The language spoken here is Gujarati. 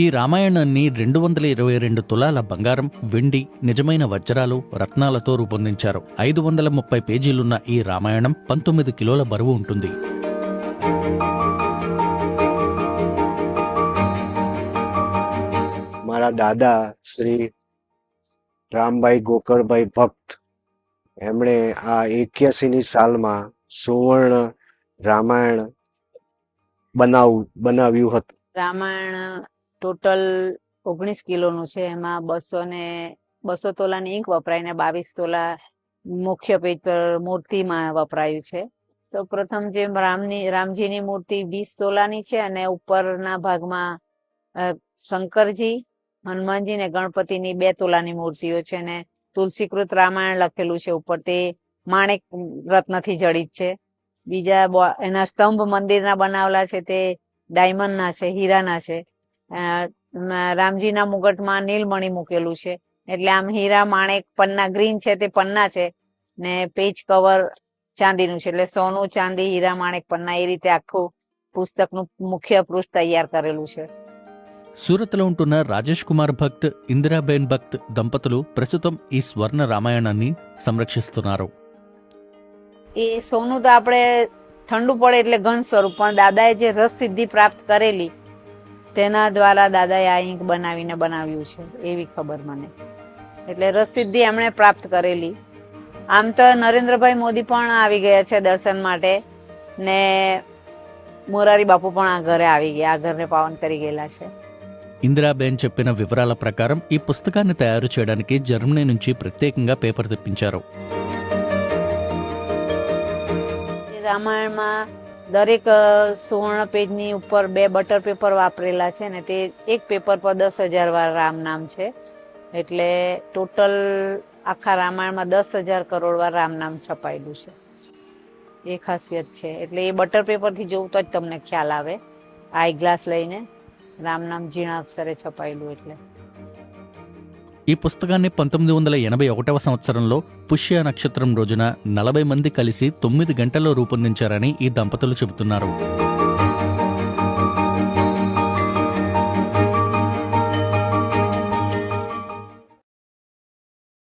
ఈ రామాయణాన్ని 222 తులాల బంగారం, వెండి, నిజమైన వజ్రాలు, రత్నాలతో రూపొందించారు. 530 పేజీలున్న ఈ రామాయణం 19 కిలోల బరువు ఉంటుంది. મારા દાદા શ્રી રામભાઈ ગોકળભાઈ ભક્ત એમણે આ 81ની સાલમાં સુવર્ણ રામાયણ બનાવ્યું હતું. રામાયણ ટોટલ 19 કિલોનું છે. એમાં 200 તોલાની ઈંક વપરાય ને 22 તોલા મુખ્ય પેજ પર મૂર્તિમાં વપરાયું છે. સૌ પ્રથમ જે રામજીની મૂર્તિ 20 તોલાની છે અને ઉપરના ભાગમાં શંકરજી, હનુમાનજી ને ગણપતિની 2 તોલાની મૂર્તિઓ છે અને તુલસીકૃત રામાયણ લખેલું છે ઉપર. તે માણેક રત્નથી જડિત છે. બીજા એના સ્તંભ મંદિરના બનાવેલા છે તે ડાયમંડના છે, હીરાના છે. રામજીના મુગટમાં નીલમણિ મૂકેલું છે. એટલે આમ હીરા, માણેક, પન્ના ગ્રીન છે તે પન્ના છે ને પેજ કવર ચાંદીનું છે. એટલે સોનું, ચાંદી, હીરા, માણેક, પન્ના એ રીતે આખું પુસ્તકનું મુખ્ય પૃષ્ઠ તૈયાર કરેલું છે. సూరత్లో ఉంటున్న రాజేష్ కుమార్ భక్త్, ఇందిరాబేన్ భక్త్ దంపతులు ప్రస్తుతం ఈ స్వర్ణ రామాయణాన్ని సంరక్షిస్తున్నారు. એ સોનું તો આપણે ઠંડુ પડે એટલે ઘન સ્વરૂપ, પણ દાદાએ જે રસ સિદ્ધિ પ્રાપ્ત કરેલી તેના દ્વારા દાદાએ આ ઈંક બનાવ્યું છે એવી ખબર મને. એટલે રસ સિદ્ધિ એમણે પ્રાપ્ત કરેલી. આમ તો નરેન્દ્રભાઈ મોદી પણ આવી ગયા છે દર્શન માટે ને મોરારી બાપુ પણ આ ઘરે આવી ગયા, આ ઘરને પાવન કરી ગયેલા છે. ఇందిరాబేన్ చెప్పిన వివరాల ప్రకారం ఈ పుస్తకాన్ని తయారు చేయడానికి జర్మనీ నుంచి ప్రత్యేకంగా పేపర్ తెప్పించారు. રામાયણમાં દરેક સુવર્ણ પેજની ઉપર 2 બટર પેપર વાપરેલા છે ને તે એક પેપર પર 10,000 વાર રામ નામ છે. એટલે ટોટલ આખા રામાયણમાં 10,000 કરોડ વાર રામ નામ છપાયેલું છે. એ ખાસિયત છે. એટલે એ બટર પેપરથી જોવું તો જ તમને ખ્યાલ આવે. આઈ ગ્લાસ લઈને રામ નામ ઝીણા અક્ષરે છપાયેલું. એટલે ఈ పుస్తకాన్ని 1981వ సంవత్సరంలో పుష్య నక్షత్రం రోజున 40 మంది కలిసి 9 గంటల్లో రూపొందించారని ఈ దంపతులు చెబుతున్నారు.